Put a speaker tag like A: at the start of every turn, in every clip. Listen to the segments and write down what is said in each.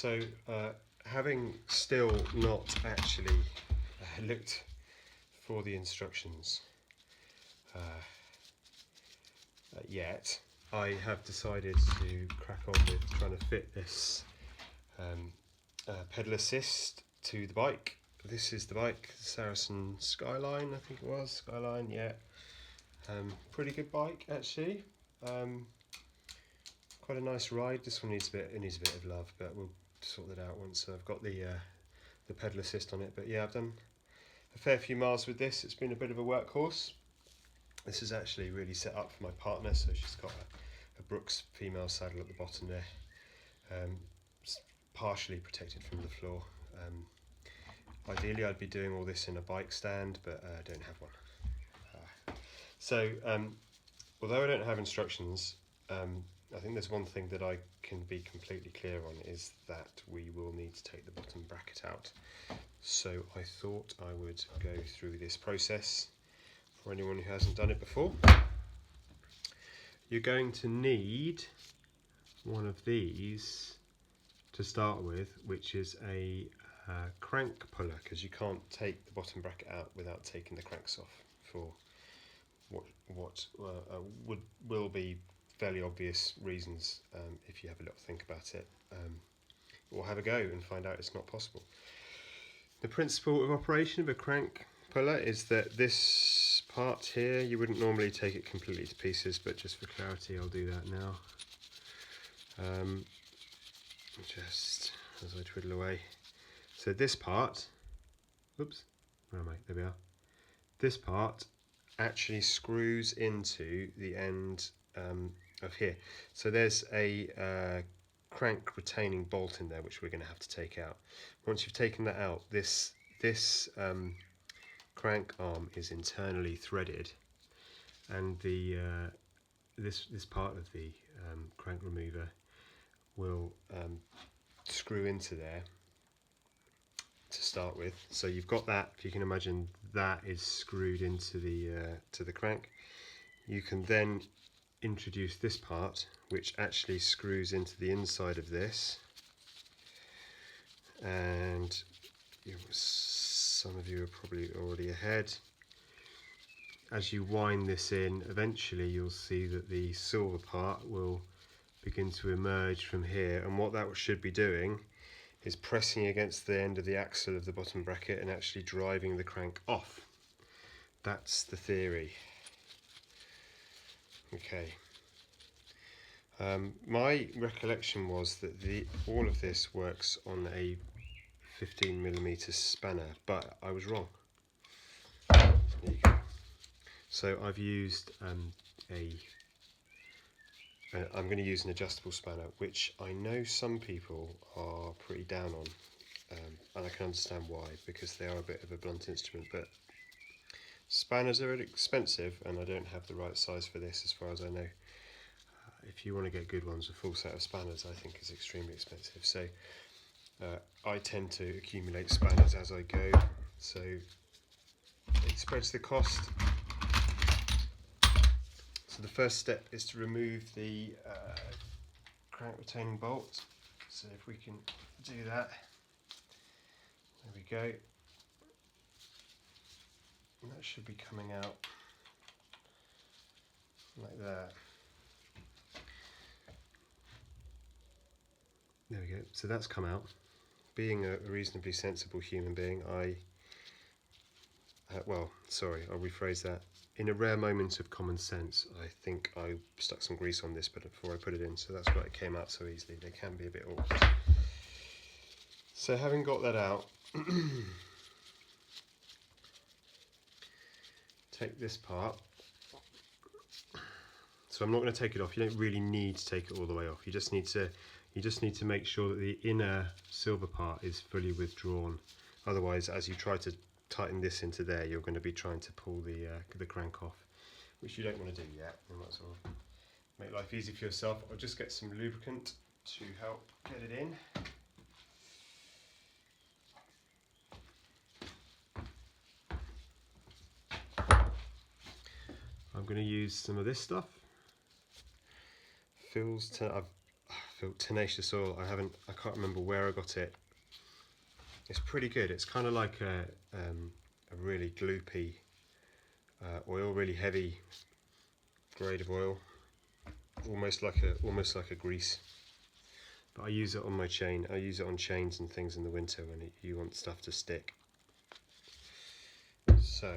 A: So, having still not actually looked for the instructions yet, I have decided to crack on with trying to fit this pedal assist to the bike. This is the bike, the Saracen Skyline, I think it was, Skyline, yeah. Pretty good bike actually. Quite a nice ride. This one needs a bit of love, but we'll sort that out once I've got the pedal assist on it. But yeah, I've done a fair few miles with this. It's been a bit of a workhorse. This is actually really set up for my partner, so she's got a Brooks female saddle at the bottom there, partially protected from the floor. Ideally I'd be doing all this in a bike stand, but I don't have one. So although I don't have instructions, I think there's one thing that I can be completely clear on, is that we will need to take the bottom bracket out. So I thought I would go through this process for anyone who hasn't done it before. You're going to need one of these to start with, which is a crank puller, because you can't take the bottom bracket out without taking the cranks off for what will be fairly obvious reasons if you have a little think about it, or have a go and find out it's not possible. The principle of operation of a crank puller is that this part here, you wouldn't normally take it completely to pieces, but just for clarity I'll do that now. Just as I twiddle away. So this part, oops, where am I? There we are. This part actually screws into the end of here. So there's a crank retaining bolt in there, which we're going to have to take out. Once you've taken that out, this crank arm is internally threaded, and the this part of the crank remover will screw into there to start with. So you've got that, if you can imagine, that is screwed into the to the crank. You can then introduce this part, which actually screws into the inside of this, and some of you are probably already ahead. As you wind this in, eventually you'll see that the silver part will begin to emerge from here, and what that should be doing is pressing against the end of the axle of the bottom bracket and actually driving the crank off. That's the theory. Okay. My recollection was that all of this works on a 15mm spanner, but I was wrong. There you go. So I've used I'm going to use an adjustable spanner, which I know some people are pretty down on, and I can understand why, because they are a bit of a blunt instrument, but spanners are expensive and I don't have the right size for this as far as I know. If you want to get good ones, a full set of spanners I think is extremely expensive, so I tend to accumulate spanners as I go, so it spreads the cost. So the first step is to remove the crank retaining bolt. So if we can do that, there we go. And that should be coming out like that. There we go. So that's come out. Being a reasonably sensible human being, well, sorry, I'll rephrase that. In a rare moment of common sense, I think I stuck some grease on this before I put it in, so that's why it came out so easily. They can be a bit awkward. So having got that out, take this part. So I'm not going to take it off. You don't really need to take it all the way off. You just need to make sure that the inner silver part is fully withdrawn. Otherwise, as you try to tighten this into there, you're going to be trying to pull the crank off, which you don't want to do yet. You might as well make life easy for yourself. I'll just get some lubricant to help get it in. I'm going to use some of this stuff. Feels for tenacious oil. I can't remember where I got it. It's pretty good. It's kind of like a really gloopy oil, really heavy grade of oil, almost like a grease. But I use it on my chain. I use it on chains and things in the winter when you want stuff to stick. So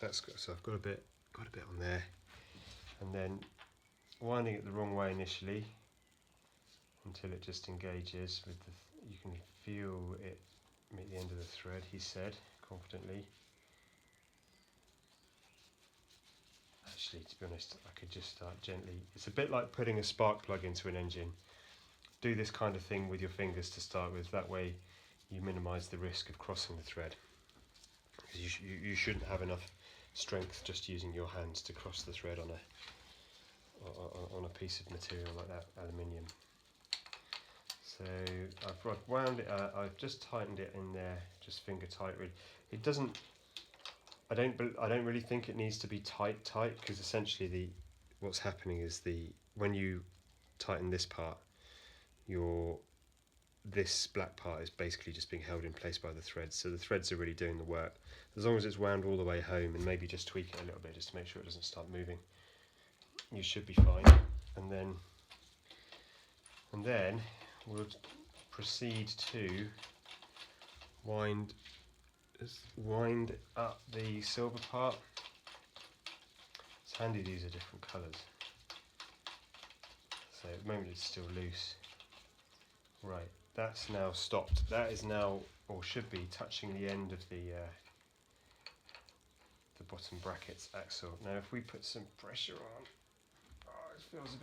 A: I've got a bit on there, and then winding it the wrong way initially until it just engages with you can feel it meet the end of the thread, he said confidently. Actually, to be honest, I could just start gently. It's a bit like putting a spark plug into an engine. Do this kind of thing with your fingers to start with. That way you minimise the risk of crossing the thread. Because you shouldn't have enough strength just using your hands to cross the thread on a piece of material like that, aluminium. So I've wound it. I've just tightened it in there, just finger tight. It doesn't. I don't really think it needs to be tight because essentially what's happening is when you tighten this part, this black part is basically just being held in place by the threads. So the threads are really doing the work. As long as it's wound all the way home and maybe just tweak it a little bit just to make sure it doesn't start moving, you should be fine. And then we'll proceed to wind up the silver part. It's handy these are different colours. So at the moment it's still loose. Right, that's now stopped. That is now, or should be, touching the end of the bottom bracket's axle. Now if we put some pressure on, it feels a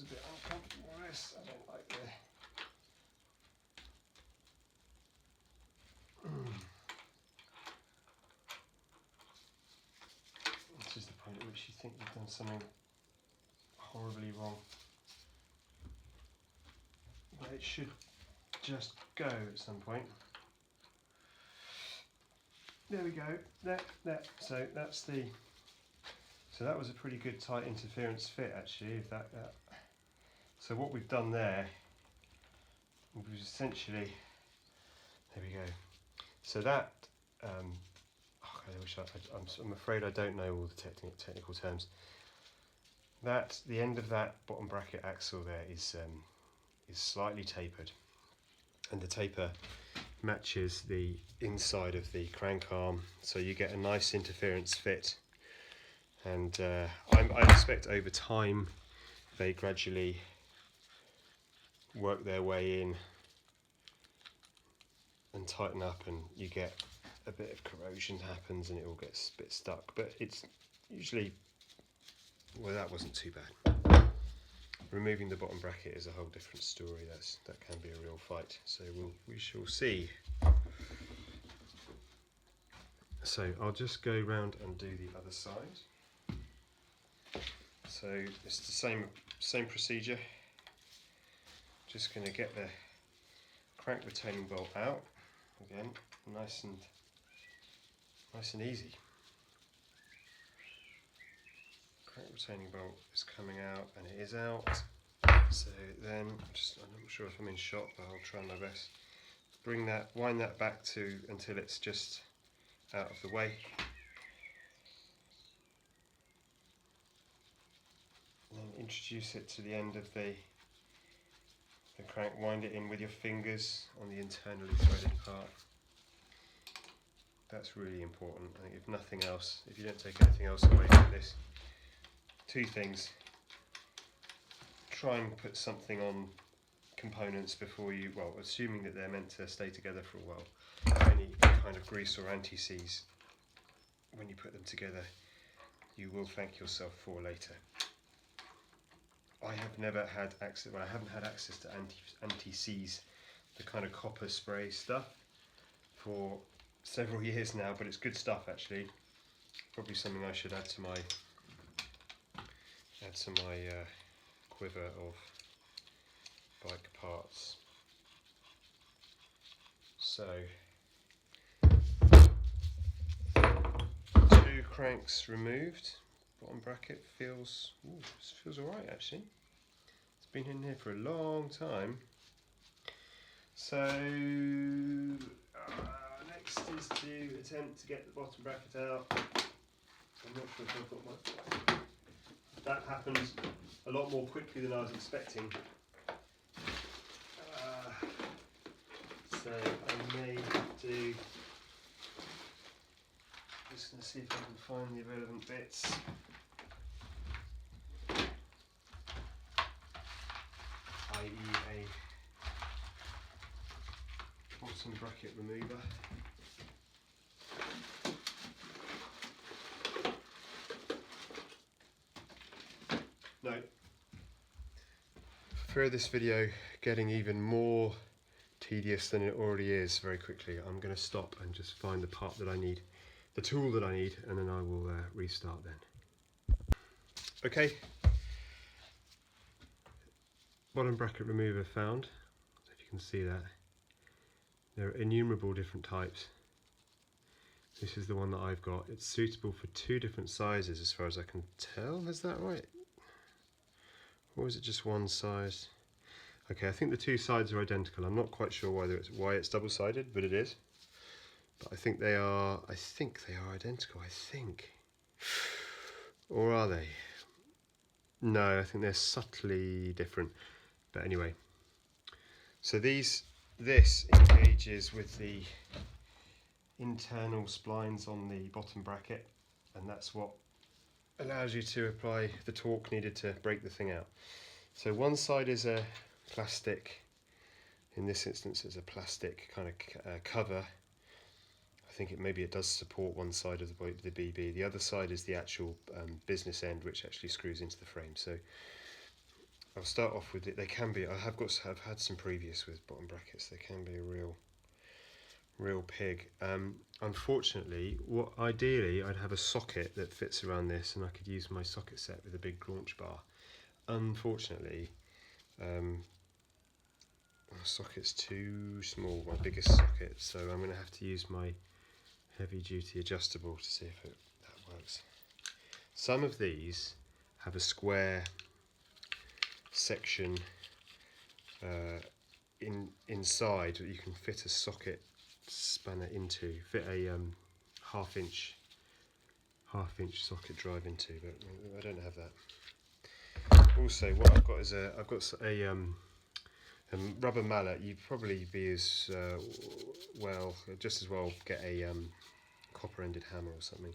A: bit uncomfortable with this. I don't like this is the point at which you think you've done something horribly wrong. But it should just go at some point. There we go. There. So that was a pretty good tight interference fit actually. So what we've done there was essentially, there we go. So that I'm afraid I don't know all the technical terms. The end of that bottom bracket axle there is slightly tapered, and the taper matches the inside of the crank arm, so you get a nice interference fit. And I expect over time they gradually work their way in and tighten up, and you get a bit of corrosion happens and it all gets a bit stuck, but it's usually, well, that wasn't too bad. Removing the bottom bracket is a whole different story. That can be a real fight, so we shall see. So I'll just go round and do the other side. So it's the same procedure. Just going to get the crank retaining bolt out again, nice and easy. Crank retaining bolt is coming out, and it is out. So then, I'm not sure if I'm in shot, but I'll try my best. Wind that back until it's just out of the way. And then introduce it to the end of the crank. Wind it in with your fingers on the internally threaded part. That's really important. I think if nothing else, if you don't take anything else away from this, two things. Try and put something on components before you, well, assuming that they're meant to stay together for a while. Any kind of grease or anti-seize, when you put them together, you will thank yourself for later. I have never had access, well, I haven't had access to anti-seize, the kind of copper spray stuff, for several years now, but it's good stuff actually. Probably something I should add to my quiver of bike parts. So 2 cranks removed, bottom bracket feels alright actually. It's been in here for a long time. So next is to attempt to get the bottom bracket out. I'm not sure if I've got my... That happened a lot more quickly than I was expecting. So I may have to... Just going to see if I can find the relevant bits. i.e. a bottom bracket remover. No. For this video getting even more tedious than it already is very quickly, I'm going to stop and just find the part that I need, the tool that I need, and then I will restart then. Okay. Bottom bracket remover found. If you can see that. There are innumerable different types. This is the one that I've got. It's suitable for 2 different sizes as far as I can tell. Is that right? Or is it just one size? Okay, I think the 2 sides are identical. I'm not quite sure why it's double-sided, but it is. But I think they are identical, I think. Or are they? No, I think they're subtly different. But anyway. So this engages with the internal splines on the bottom bracket, and that's what allows you to apply the torque needed to break the thing out. So one side is a plastic, in this instance it's a plastic kind of cover. I think maybe it does support one side of the BB. The other side is the actual business end, which actually screws into the frame. So I'll start off with it. They can be, I've had some previous with bottom brackets, they can be a real pig. Unfortunately, ideally I'd have a socket that fits around this, and I could use my socket set with a big launch bar. Unfortunately, my socket's too small, my biggest socket, so I'm going to have to use my heavy duty adjustable to see if that works. Some of these have a square section inside that you can fit a socket spanner into, fit a half inch socket drive into, but I don't have that. Also, what I've got is a rubber mallet. You'd probably be just as well get a copper-ended hammer or something.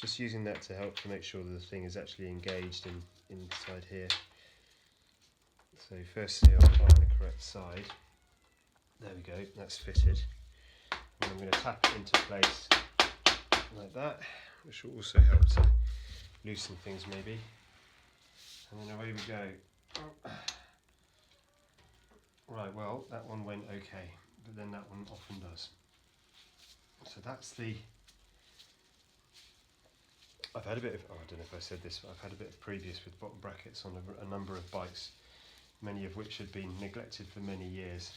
A: Just using that to help to make sure that the thing is actually engaged inside here. So firstly, I'll find the correct side. There we go. That's fitted. And I'm going to tap it into place like that, which will also help to loosen things maybe. And then away we go. Right, well, that one went okay, but then that one often does. So that's the... I've had a bit of... I don't know if I said this, but I've had a bit of previous with bottom brackets on a number of bikes, many of which had been neglected for many years.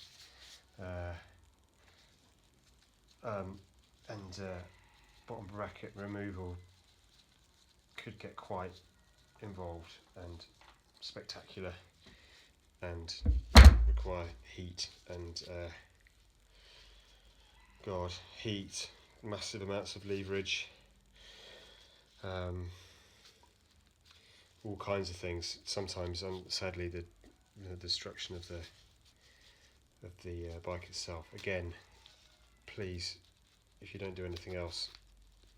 A: Bottom bracket removal could get quite involved and spectacular and require heat and heat, massive amounts of leverage, all kinds of things. Sometimes, sadly, the destruction of the bike itself. Again, please, if you don't do anything else,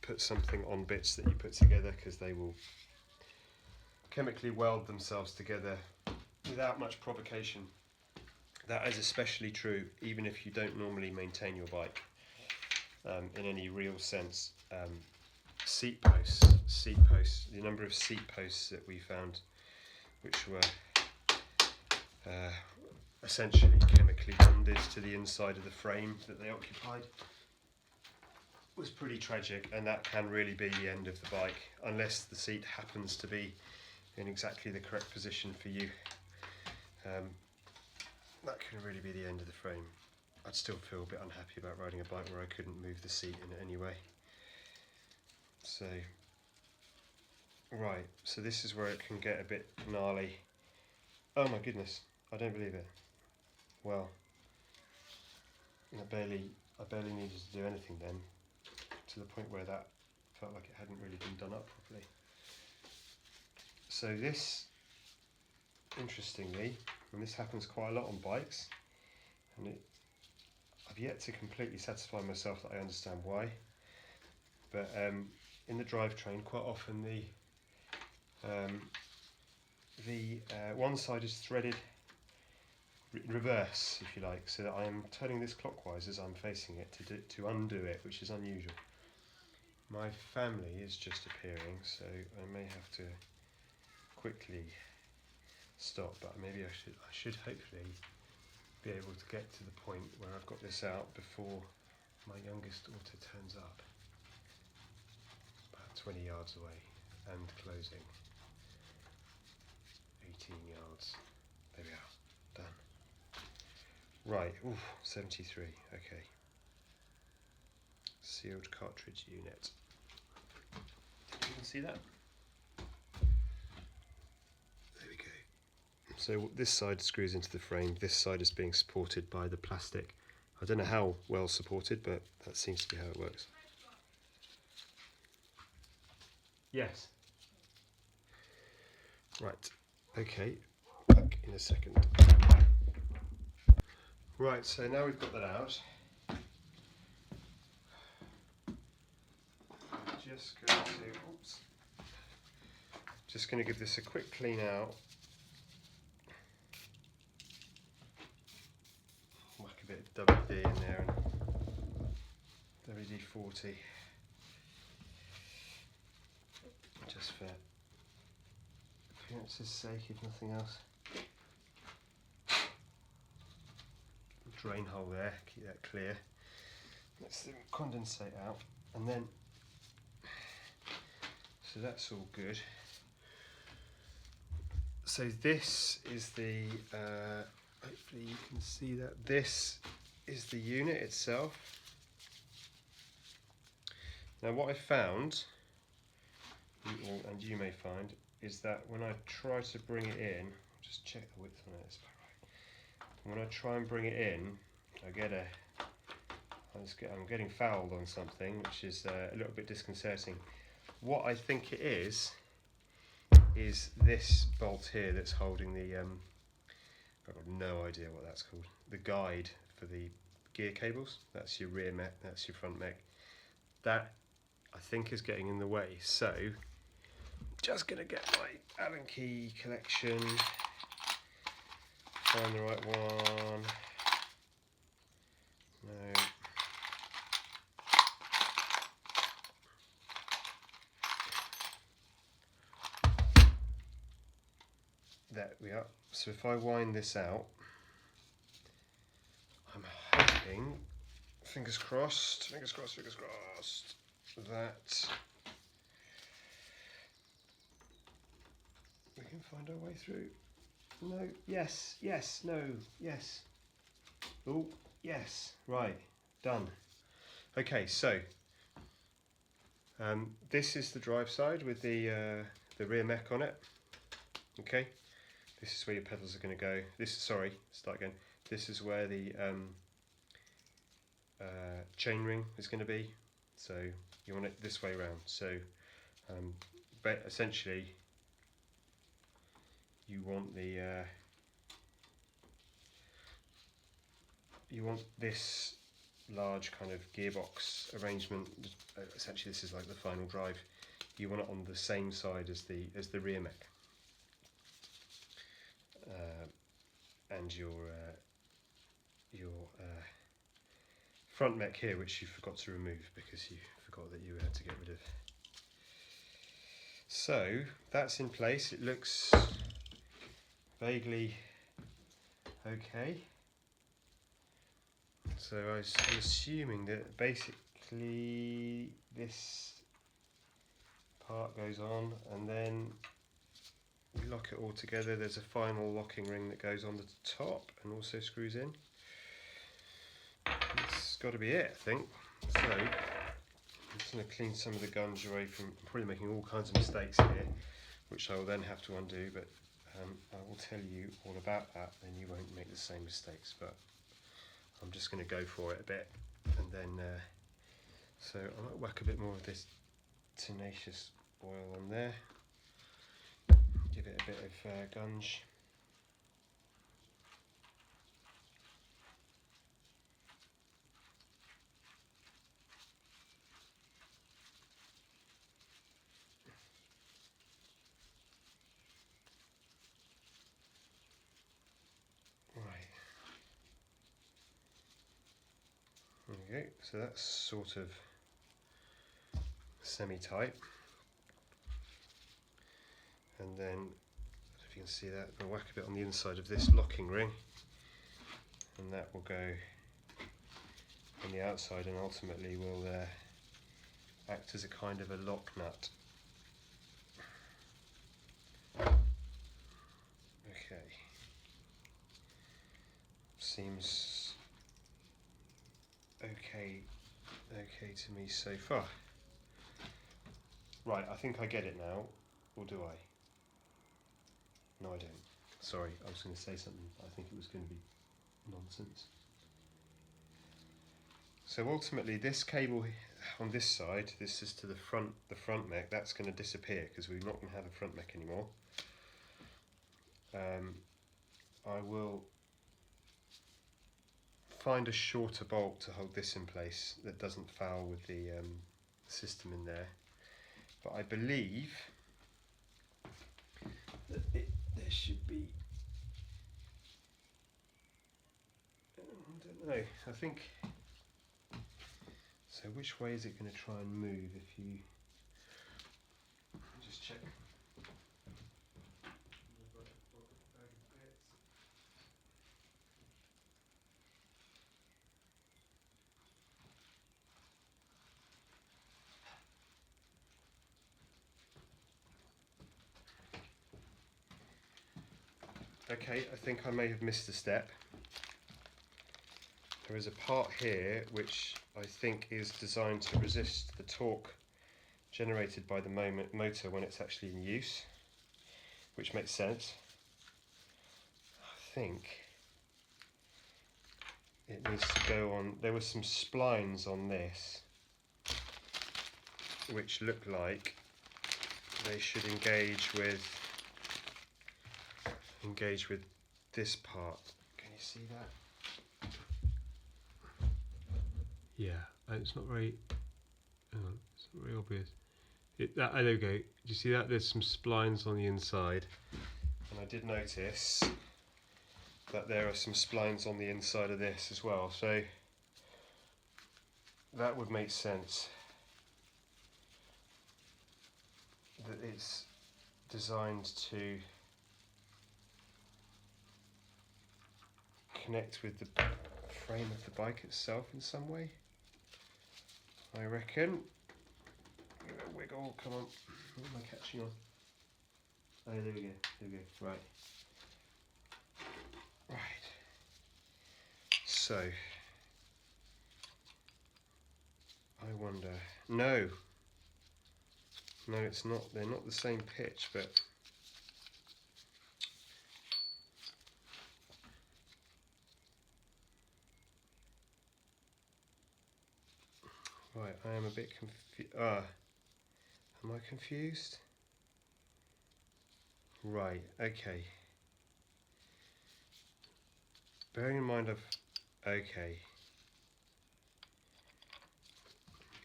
A: put something on bits that you put together, because they will chemically weld themselves together without much provocation. That is especially true even if you don't normally maintain your bike in any real sense. Seat posts, the number of seat posts that we found which were essentially chemically bonded to the inside of the frame that they occupied was pretty tragic, and that can really be the end of the bike unless the seat happens to be in exactly the correct position for you. That can really be the end of the frame. I'd still feel a bit unhappy about riding a bike where I couldn't move the seat in any way. So Right, so this is where it can get a bit gnarly. Oh my goodness, I don't believe it. Well, I barely needed to do anything then, to the point where that felt like it hadn't really been done up properly. So this, interestingly, and this happens quite a lot on bikes, and I've yet to completely satisfy myself that I understand why, but in the drivetrain quite often the one side is threaded reverse, if you like, so that I am turning this clockwise as I'm facing it to undo it, which is unusual. My family is just appearing, so I may have to quickly stop, but maybe I should hopefully be able to get to the point where I've got this out before my youngest daughter turns up. About 20 yards away and closing. 18 yards. There we are. Done. Right, oof, 73, okay. Sealed cartridge unit. You can see that? There we go. So this side screws into the frame, this side is being supported by the plastic. I don't know how well supported, but that seems to be how it works. Yes. Right, okay, back in a second. Right, so now we've got that out. Just going to give this a quick clean out. Whack a bit of WD in there and WD-40. Just for appearance's sake, if nothing else. Drain hole there, keep that clear. Let's the condensate out, and then so that's all good. So this is the hopefully you can see that this is the unit itself. Now what I found, and you may find, is that when I try to bring it in, just check the width on it, it's about right. When I try and bring it in, I'm getting fouled on something, which is a little bit disconcerting. What I think it is this bolt here that's holding the, I've got no idea what that's called, the guide for the gear cables. That's your rear mech, that's your front mech. That, I think, is getting in the way. So, just going to get my Allen key collection, find the right one. No. There we are. So if I wind this out, I'm hoping, fingers crossed, that we can find our way through. No, yes, no, yes. Oh, yes, right, done. Okay, so this is the drive side with the rear mech on it. Okay. This is where your pedals are going to go. Start again. This is where the chainring is going to be. So you want it this way around. So, but essentially, you want this large kind of gearbox arrangement. Essentially, this is like the final drive. You want it on the same side as the rear mech. And your front mech here, which you forgot to remove because you forgot that you had to get rid of. So that's in place. It looks vaguely okay. So I'm assuming that basically this part goes on, and then we lock it all together. There's a final locking ring that goes on the top and also screws in. That's got to be it, I think. So just going to clean some of the gunge away from, I'm probably making all kinds of mistakes here, which I will then have to undo, but I will tell you all about that, and you won't make the same mistakes, but I'm just going to go for it a bit, and then, so I might whack a bit more of this tenacious oil on there, give it a bit of gunge. Right, there we go, so that's sort of semi-tight, and then, I don't know if you can see that, I'll whack a bit on the inside of this locking ring, and that will go on the outside and ultimately will act as a kind of a lock nut. Okay, seems okay to me so far. Right, I think I get it now, or do I? No, I don't. Sorry, I was going to say something. I think it was going to be nonsense. So ultimately, this cable on this side, this is to the front mech. That's going to disappear because we're not going to have a front mech anymore. I will find a shorter bolt to hold this in place that doesn't foul with the system in there. But I believe that there should be, I don't know, I think, so which way is it going to try and move if you, just check. Okay, I think I may have missed a step. There is a part here which I think is designed to resist the torque generated by the motor when it's actually in use, which makes sense. I think it needs to go on, there were some splines on this which look like they should engage with this part. Can you see that? Yeah, it's not very, it's not very obvious. There we go. Do you see that? There's some splines on the inside, and I did notice that there are some splines on the inside of this as well. So that would make sense. That it's designed to connect with the frame of the bike itself in some way, I reckon. Give it a wiggle, come on. What am I catching on? Oh, there we go, right. Right. So, I wonder, no, it's not, they're not the same pitch, but right, I am a bit confused. Am I confused? Right, okay. Bearing in mind okay.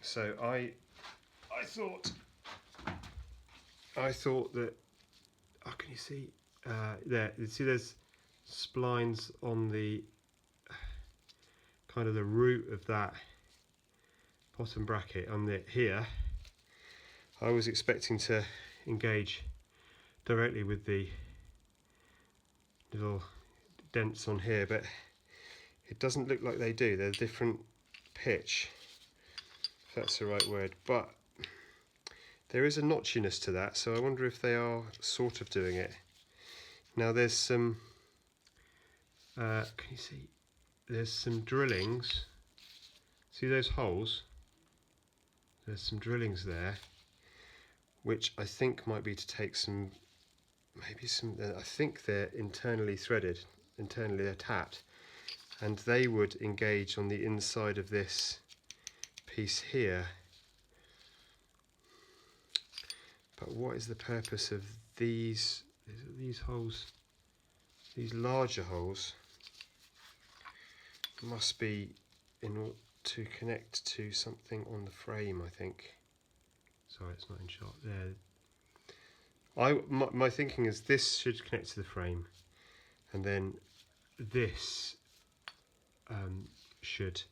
A: So I thought that, oh, can you see, there, you see there's splines on the, kind of the root of that bottom bracket on the here. I was expecting to engage directly with the little dents on here, but it doesn't look like they do. They're a different pitch, if that's the right word, but there is a notchiness to that, so I wonder if they are sort of doing it. Now there's some, can you see, there's some drillings, see those holes? there's some drillings there, which I think might be to take some, maybe some, I think they're internally threaded, internally they're tapped, and they would engage on the inside of this piece here. But what is the purpose of these holes? These larger holes must be in order to connect to something on the frame, I think. Sorry, it's not in shot there. My thinking is this should connect to the frame, and then this should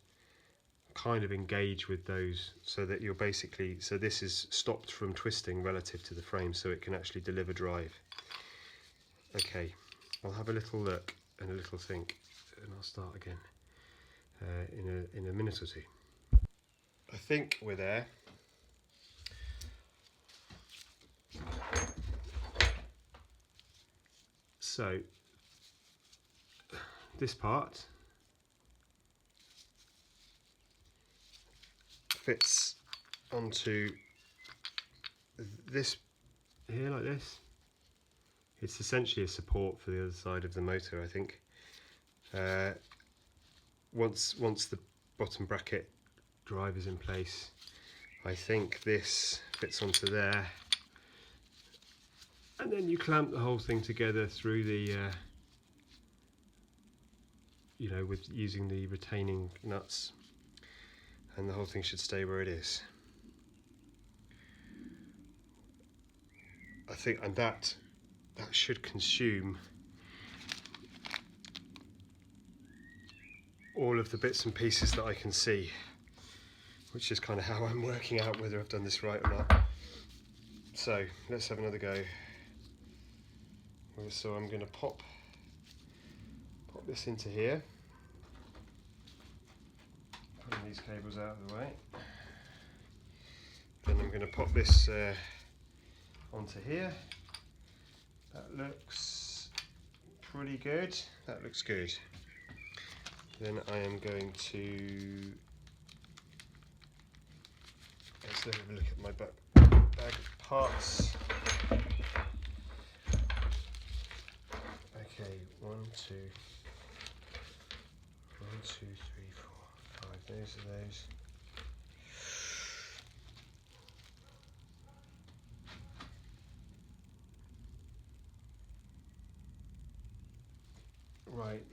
A: kind of engage with those, so that you're basically, so this is stopped from twisting relative to the frame, so it can actually deliver drive. Okay, I'll have a little look and a little think, and I'll start again in a minute or two. I think we're there. So this part fits onto this here like this. It's essentially a support for the other side of the motor, I think. Once the bottom bracket drive is in place, I think this fits onto there, and then you clamp the whole thing together through the you know, with using the retaining nuts, and the whole thing should stay where it is. I think, and that should consume all of the bits and pieces that I can see, which is kind of how I'm working out whether I've done this right or not. So let's have another go. So I'm going to pop this into here, putting these cables out of the way. Then I'm going to pop this onto here. That looks pretty good. That looks good. Then I am going to, let's have a look at my bag of parts. Okay, 1, 2, 3, 4, 5. Those are those. Right.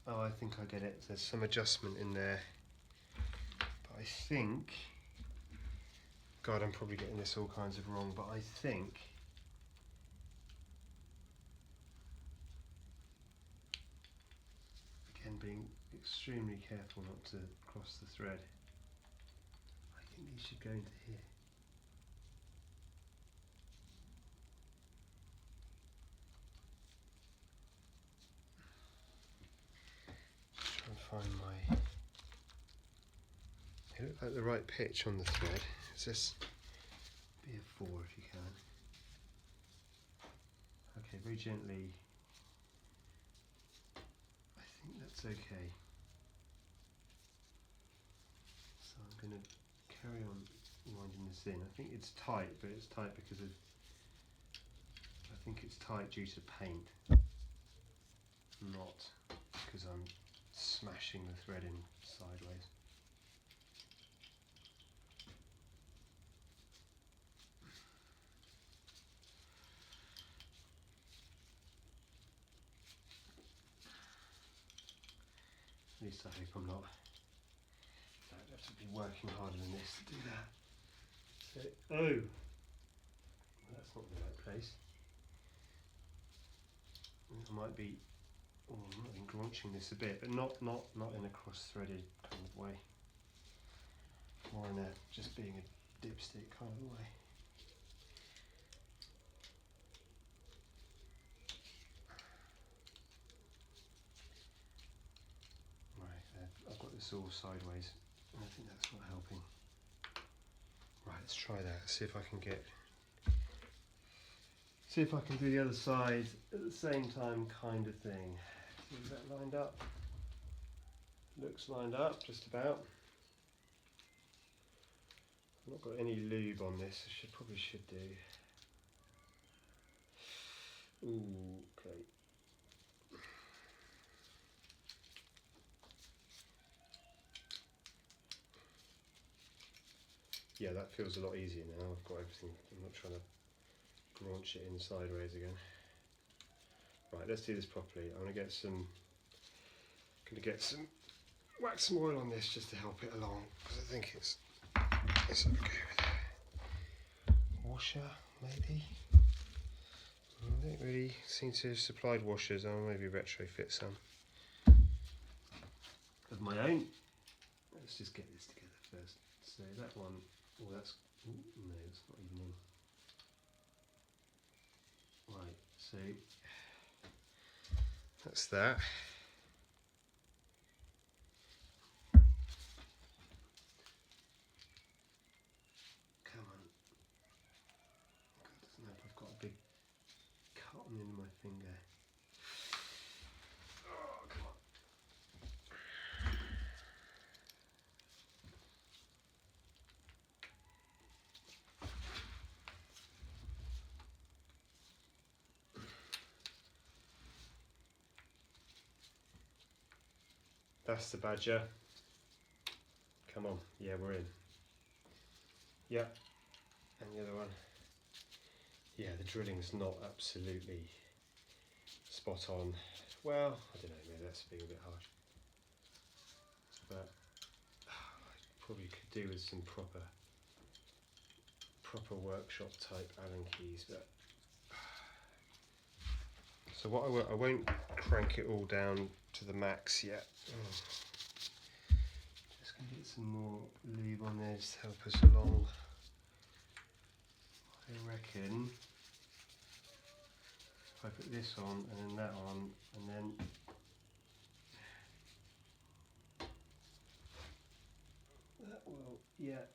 A: Oh, I think I get it. There's some adjustment in there. But I think, God, I'm probably getting this all kinds of wrong, but I think again, being extremely careful not to cross the thread, I think these should go into here. Try and find my, they look like the right pitch on the thread. Is this, be a 4 if you can. Okay, very gently. I think that's okay. So I'm going to carry on winding this in. I think it's tight, but it's tight because of, I think it's tight due to paint, not because I'm smashing the thread in sideways. At least I hope I'm not. I'd have to be working harder than this to do that. So, oh, that's not the right place. I might be, oh, I might be graunching this a bit, but not in a cross-threaded kind of way. More in a just being a dipstick kind of way. I've got this all sideways, and I think that's not helping. Right, let's try that, see if I can do the other side at the same time, kind of thing. Is that lined up? Looks lined up, just about. I've not got any lube on this. I probably should do. Ooh, okay. Yeah, that feels a lot easier now. I've got everything. I'm not trying to launch it in sideways again. Right, let's do this properly. I'm gonna get some wax some oil on this just to help it along, because I think it's okay with it. Washer, maybe. I don't really seem to have supplied washers. I'll maybe retrofit some of my own. Let's just get this together first. So that one, oh, that's, no, it's not even in. Right, so that's that. Come on. God, doesn't help. I've got a big cut on the end of my finger. Oh, come on. That's the badger. Come on. Yeah, we're in. Yep. And the other one. Yeah, the drilling's not absolutely spot on. Well, I don't know, maybe that's being a bit harsh. But I probably could do with some proper workshop type Allen keys. But so what I won't crank it all down to the max yet. Just gonna get some more lube on there to help us along. I reckon if I put this on and then that on and then that will, yeah.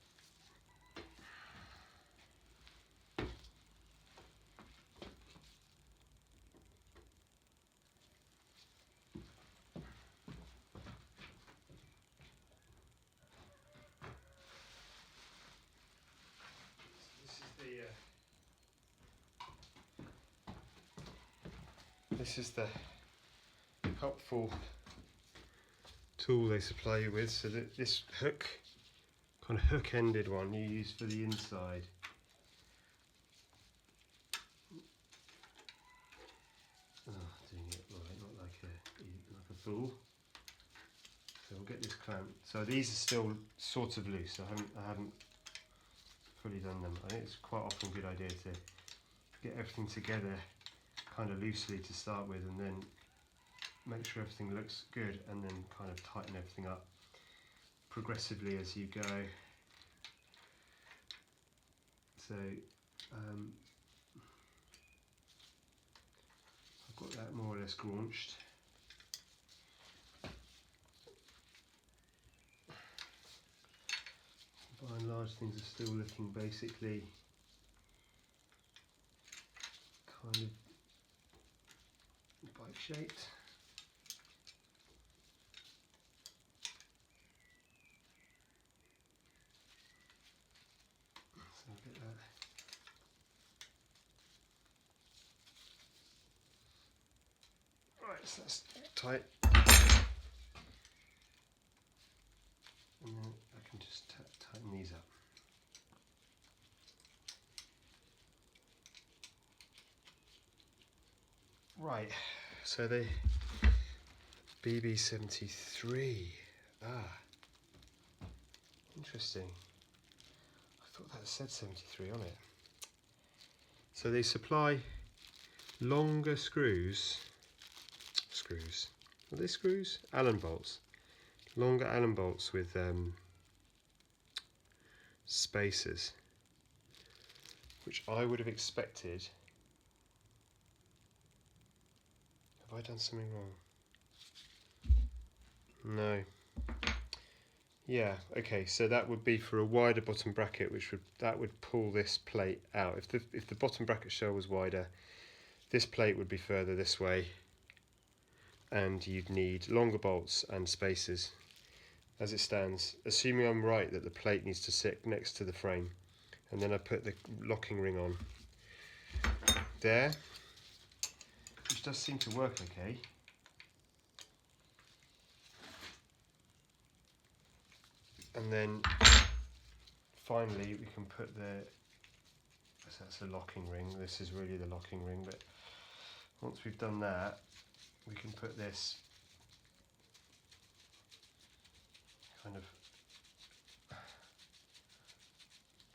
A: This is the helpful tool they supply you with. So that this hook, kind of hook-ended one, you use for the inside. Oh, doing it right, not like a fool. So we'll get this clamped. So these are still sort of loose. I haven't fully done them. I think it's quite often a good idea to get everything together kind of loosely to start with, and then make sure everything looks good, and then kind of tighten everything up progressively as you go. So I've got that more or less graunched. By and large, things are still looking basically kind of bike shaped. So I'll get that. Right, so that's tight. And then I can just tighten these up. Right, so the BB73. Interesting. I thought that said 73 on it. So they supply longer screws. Are they screws? Allen bolts. Longer Allen bolts with spacers, which I would have expected. Have I done something wrong? No. Yeah, okay, so that would be for a wider bottom bracket, that would pull this plate out. If the bottom bracket shell was wider, this plate would be further this way, and you'd need longer bolts and spacers as it stands, assuming I'm right that the plate needs to sit next to the frame, and then I put the locking ring on there, which does seem to work okay. And then finally we can put that's the locking ring, this is really the locking ring, but once we've done that we can put this kind of,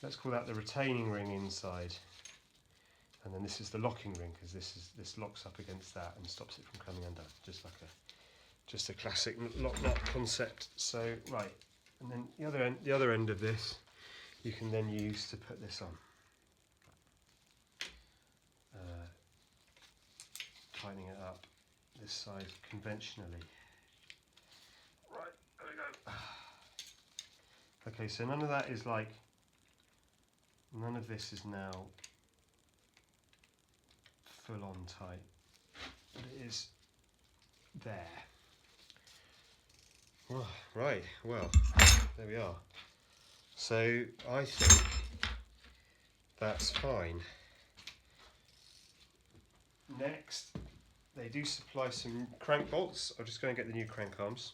A: let's call that the retaining ring inside, and then this is the locking ring, because this locks up against that and stops it from coming undone, just a classic lock nut concept. So right, and then the other end of this you can then use to put this on, tightening it up this side conventionally. Right, there we go. Okay, so none of this is now full on tight, but it is there. Oh, right, well, there we are. So I think that's fine. Next, they do supply some crank bolts. I'll just go and get the new crank arms.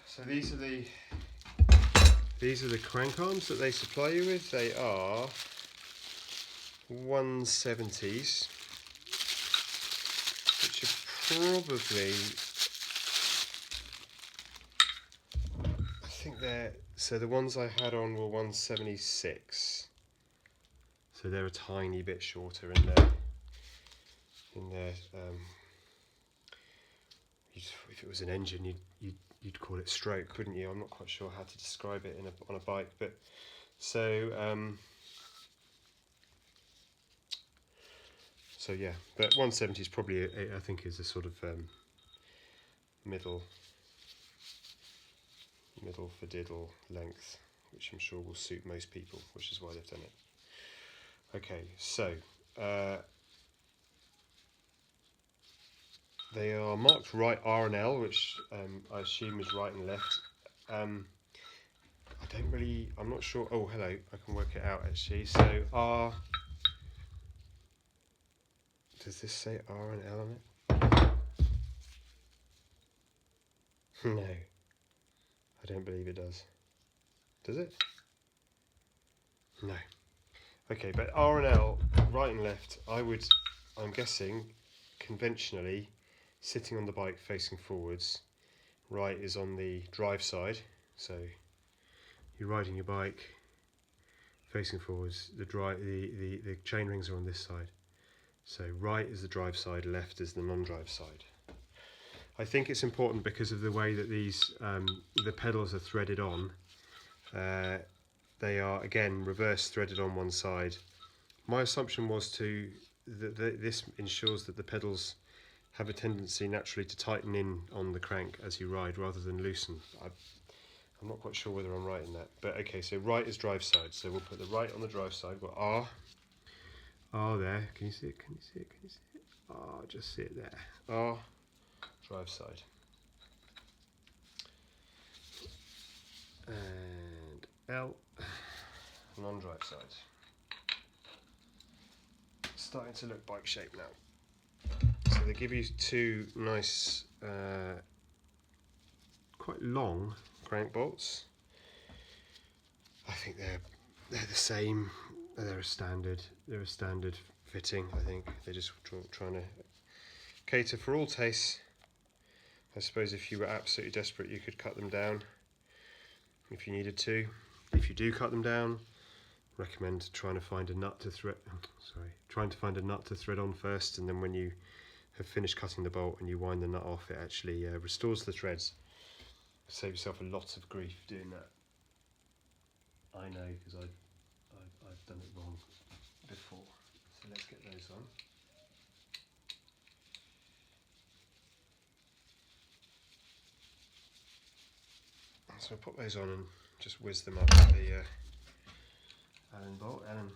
A: So these are the crank arms that they supply you with. They are 170s, which are probably, I think so the ones I had on were 176. So they're a tiny bit shorter in their if it was an engine, you'd call it stroke, wouldn't you? I'm not quite sure how to describe it on a bike, but so yeah. But 170 is probably I think is a sort of middle for diddle length, which I'm sure will suit most people, which is why they've done it. Okay, so they are marked right R and L, which I assume is right and left. I'm not sure. Oh, hello, I can work it out actually. So R, does this say R and L on it? No, I don't believe it does. Does it? No. Okay, but R and L, right and left, I'm guessing, conventionally, sitting on the bike facing forwards, right is on the drive side, so you're riding your bike facing forwards, the chain rings are on this side, so right is the drive side, left is the non-drive side. I think it's important because of the way that these the pedals are threaded on. They are again reverse threaded on one side. My assumption was this ensures that the pedals have a tendency naturally to tighten in on the crank as you ride rather than loosen. I'm not quite sure whether I'm right in that, but okay, so right is drive side, so we'll put the right on the drive side. We've got R there, can you see it, can you see it, can you see it? R, just see it there, R, drive side. And L, non-drive side. Starting to look bike shape now. So they give you two nice, quite long crank bolts. I think they're the same. They're a standard fitting. I think they're just trying to cater for all tastes. I suppose if you were absolutely desperate, you could cut them down if you needed to. If you do cut them down, recommend trying to find a nut to thread. Trying to find a nut to thread on first, and then when you have finished cutting the bolt and you wind the nut off, it actually restores the threads. Save yourself a lot of grief doing that. I know, because I've done it wrong before. So let's get those on. So I'll put those on and just whiz them up with the Allen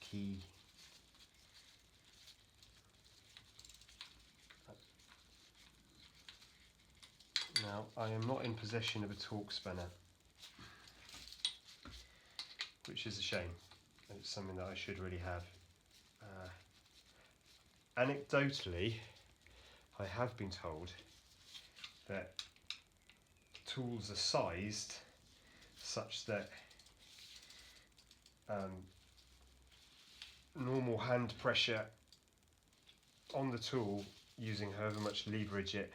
A: key. Now, I am not in possession of a torque spanner, which is a shame. It's something that I should really have. Anecdotally, I have been told that tools are sized such that normal hand pressure on the tool, using however much leverage it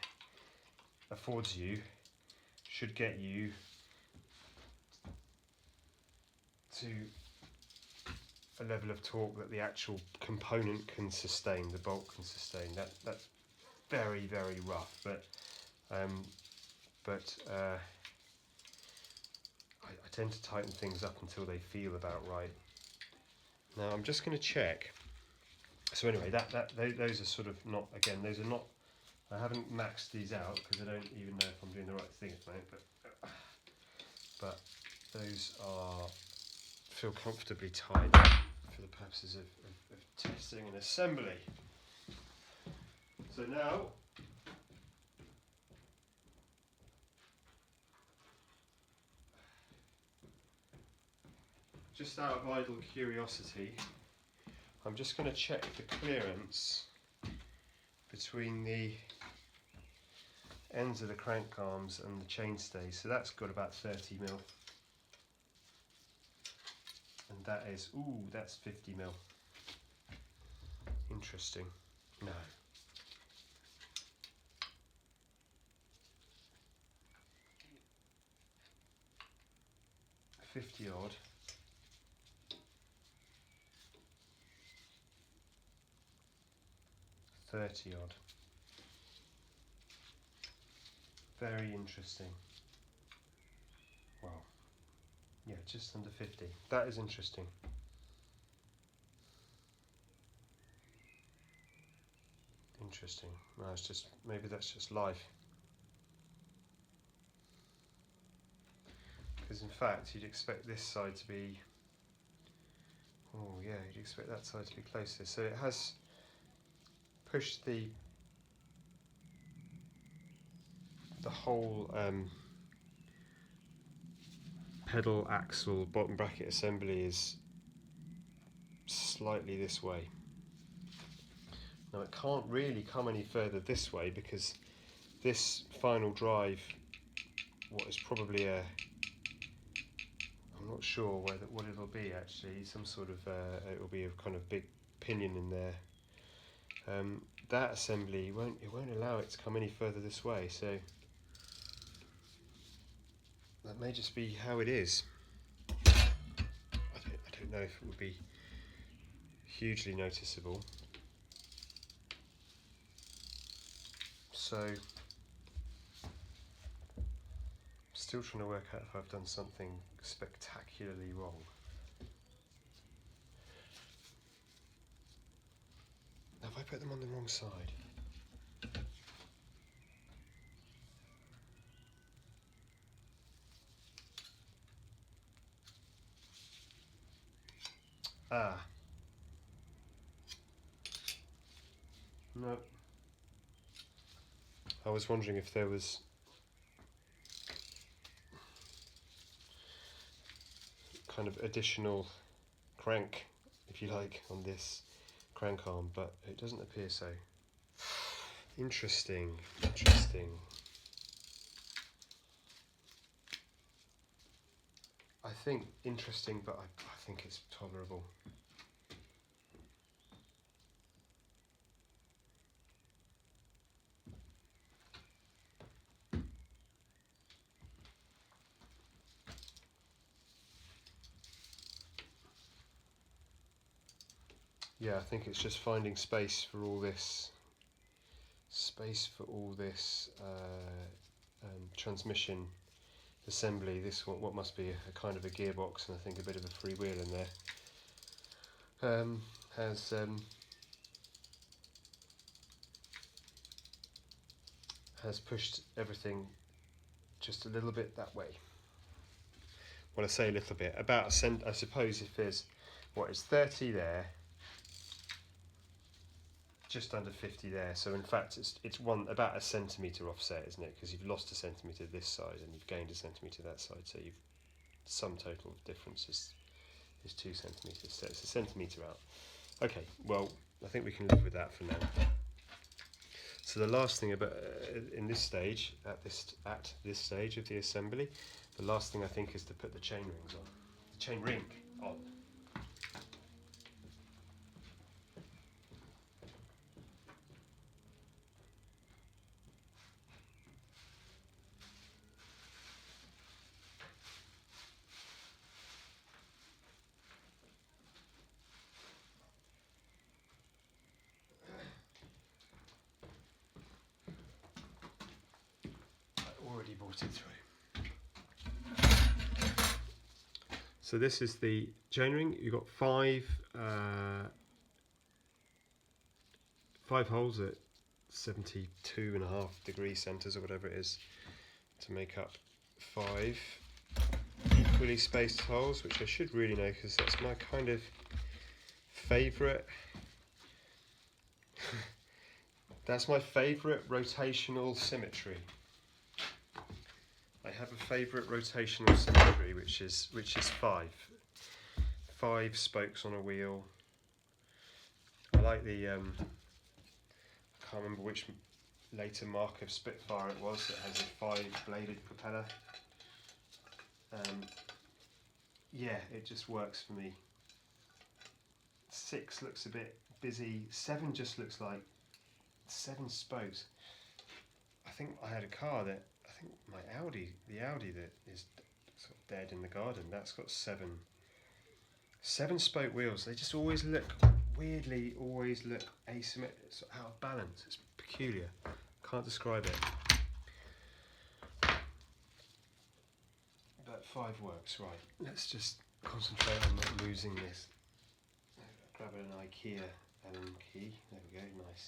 A: affords you, should get you to a level of torque that the actual component can sustain, the bolt can sustain. That's very, very rough, but I tend to tighten things up until they feel about right. Now I'm just going to check. So anyway, those are sort of not, again, those are not, I haven't maxed these out because I don't even know if I'm doing the right thing at the moment, but those feel comfortably tight for the purposes of testing and assembly. So now, just out of idle curiosity, I'm just going to check the clearance between the ends of the crank arms and the chainstay. So that's got about 30 mil. And that is, ooh, that's 50 mil. Interesting. No. 50 odd. $30 odd. Very interesting. Wow. Yeah, just under 50. That is interesting. Interesting. Well, it's just, maybe that's just life. Because in fact, you'd expect this side to be, oh yeah, you'd expect that side to be closer. So it has pushed the whole pedal axle bottom bracket assembly is slightly this way. Now it can't really come any further this way because this final drive, what is probably a, I'm not sure what it'll be actually, some sort of, it'll be a kind of big pinion in there. That assembly won't allow it to come any further this way, so that may just be how it is. I don't know if it would be hugely noticeable. So still trying to work out if I've done something spectacularly wrong. Have I put them on the wrong side? Ah. No. I was wondering if there was kind of additional crank, if you like, on this crank arm, but it doesn't appear so. Interesting, interesting. I think interesting, but I think it's tolerable. Yeah, I think it's just finding space for all this, transmission assembly. This what must be a kind of a gearbox, and I think a bit of a freewheel in there. Has pushed everything just a little bit that way. Well, I say a little bit, about a cent. I suppose if there's, what is 30 there, just under 50 there. So in fact, it's about a centimetre offset, isn't it? Because you've lost a centimetre this side and you've gained a centimetre that side. So you've sum total difference is 2 centimetres. So it's a centimetre out. Okay, well, I think we can live with that for now. So the last thing about in this stage, at this stage of the assembly, the last thing I think is to put the chain rings on, the chain ring on. I already brought it through. So this is the chainring. You've got five holes at 72.5 degree centres or whatever it is to make up 5 equally spaced holes, which I should really know because that's my kind of favourite. That's my favourite rotational symmetry. I have a favourite rotational symmetry, which is 5 spokes on a wheel. I like the I can't remember which later mark of Spitfire it was that has a 5-bladed propeller. Yeah, it just works for me. 6 looks a bit busy. 7 just looks like 7 spokes. I think I had a car that, I think my Audi, the Audi that is sort of dead in the garden, that's got 7 spoke wheels. They just always look weirdly, asymmetric, out of balance. It's peculiar. Can't describe it. But 5 works, right. Let's just concentrate on not losing this. Grab an IKEA Allen key. There we go, nice.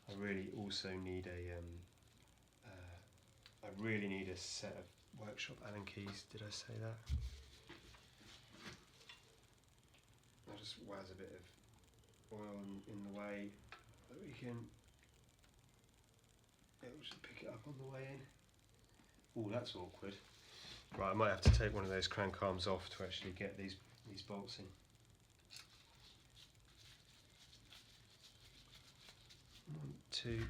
A: I really also need a set of workshop Allen keys. Did I say that? I'll just waz a bit of oil in the way that we can. It'll just pick it up on the way in. Oh, that's awkward. Right, I might have to take one of those crank arms off to actually get these bolts in. 1, 2.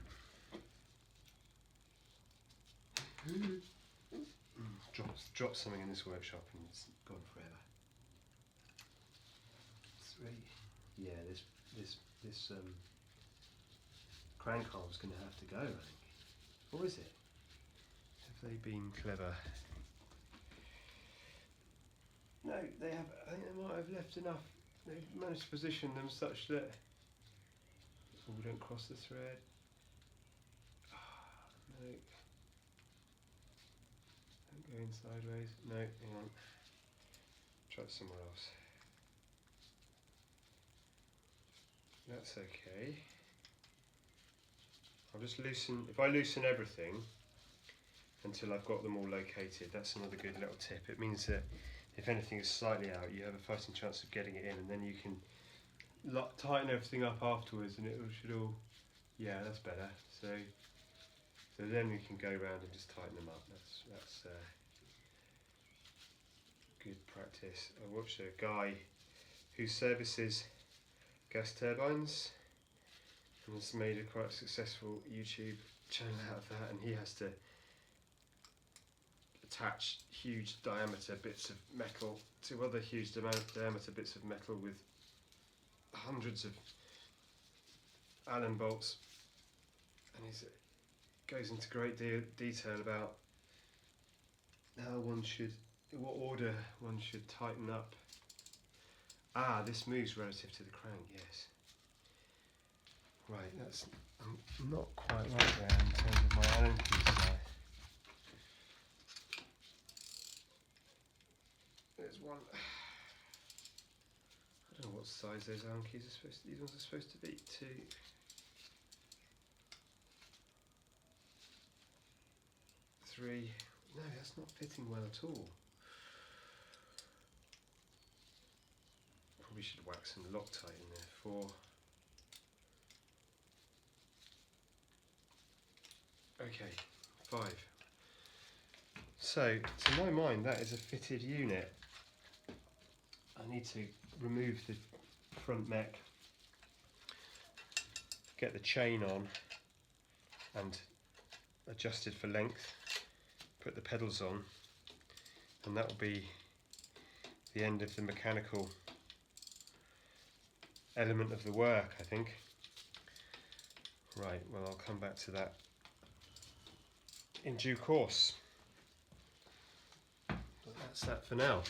A: Drop something in this workshop and it's gone forever. 3. Yeah, this crank arm's going to have to go, I think. Or is it? Have they been clever? No, they have. I think they might have left enough. They've managed to position them such that we don't cross the thread. No. Don't go in sideways. No, hang on. Try it somewhere else. That's okay. I'll just loosen. If I loosen everything until I've got them all located, that's another good little tip. It means that if anything is slightly out, you have a fighting chance of getting it in, and then you can tighten everything up afterwards, and it should all. Yeah, that's better. So then we can go around and just tighten them up. That's good practice. I watched a guy who services gas turbines and has made a quite successful YouTube channel out of that, and he has to attach huge diameter bits of metal to other huge diameter bits of metal with hundreds of Allen bolts, and he goes into great detail about what order one should tighten up. This moves relative to the crank, yes. Right, that's not quite right there in terms of my Allen keys there. There's one. I don't know what size those Allen keys are supposed to. These ones are supposed to be 2. No, that's not fitting well at all. Probably should whack some Loctite in there for. Okay, 5. So, to my mind, that is a fitted unit. I need to remove the front mech, get the chain on and adjusted for length, put the pedals on, and that will be the end of the mechanical element of the work, I think. Right, well, I'll come back to that in due course. But that's that for now.